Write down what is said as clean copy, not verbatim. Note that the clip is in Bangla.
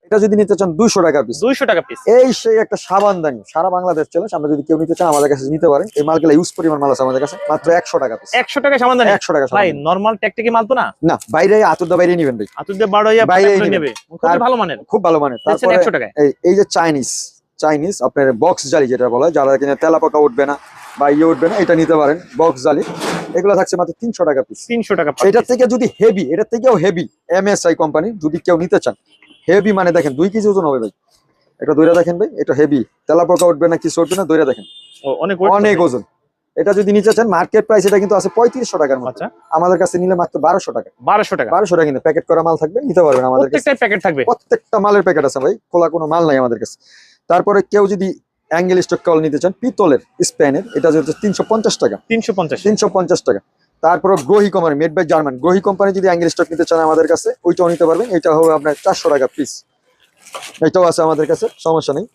এটা যদি নিতে চান 200 টাকা পিস। 200 টাকা পিস। এই সেই একটা সাবানদানি সারা বাংলাদেশ চলে, আমরা যদি কেউ নিতে চান আমাদের কাছে নিতে পারেন। এই মালগুলো ইউজ পরিমাণ মাল আছে আমাদের কাছে, মাত্র 100 টাকা পিস। 100 টাকা সামানদানি। 100 টাকা ভাই নরমাল ট্যাকটিকি মাল তো না? না, বাইরে আতুরদা বাইরে নিবেন ভাই। আতুরদা বড় হইয়া বাইরে নেবে, খুব ভালো মানের। খুব ভালো মানের। তারপরে 100 টাকায়। এই যে চাইনিজ আপনার বক্স জালি যেটা বলা হয়, যারা কিনা তেলাপোকা উঠবে না বা উঠবে না, এটা নিতে পারেন বক্স জালি। এগুলো থাকছে মাত্র 300 টাকা পিস। 300 টাকা। এটার থেকে যদি হেভি, এটার থেকেও হেভি এমএসআই কোম্পানি যদি কেউ নিতে চান, হেভি মানে দেখেন 2 কেজি ওজন হবে ভাই। এটা দইরা দেখেন ভাই, এটা হেভি, তেলাপোকা উঠবে না, কিছু উঠবে না, দইরা দেখেন অনেক ওজন। এটা যদি নিতে চান মার্কেট প্রাইস এটা কিন্তু আছে 3500 টাকার মতো। আচ্ছা, আমাদের কাছে নিলে মাত্র 1200 টাকা। 1200 টাকা। 1200 টাকা কিন্তু প্যাকেট করা মাল থাকবে, নিতে পারবেন আমাদের কাছে। প্রত্যেকটাই প্যাকেট থাকবে, প্রত্যেকটা মালের প্যাকেট আছে ভাই, খোলা কোনো মাল নাই আমাদের কাছে। তারপরে কেউ যদি অ্যাঙ্গেল স্টক কল নিতে চান পিতলের স্প্যানের, এটা হচ্ছে 350 টাকা। 350 টাকা। তারপরে Grohe company, made by German Grohe company যদি অ্যাঙ্গেল স্টক নিতে চান আমাদের কাছে, ওইটাও নিতে পারবেন। এটা হবে আপনার 400 টাকা পিস। এটাও আছে আমাদের কাছে, সমস্যা নেই।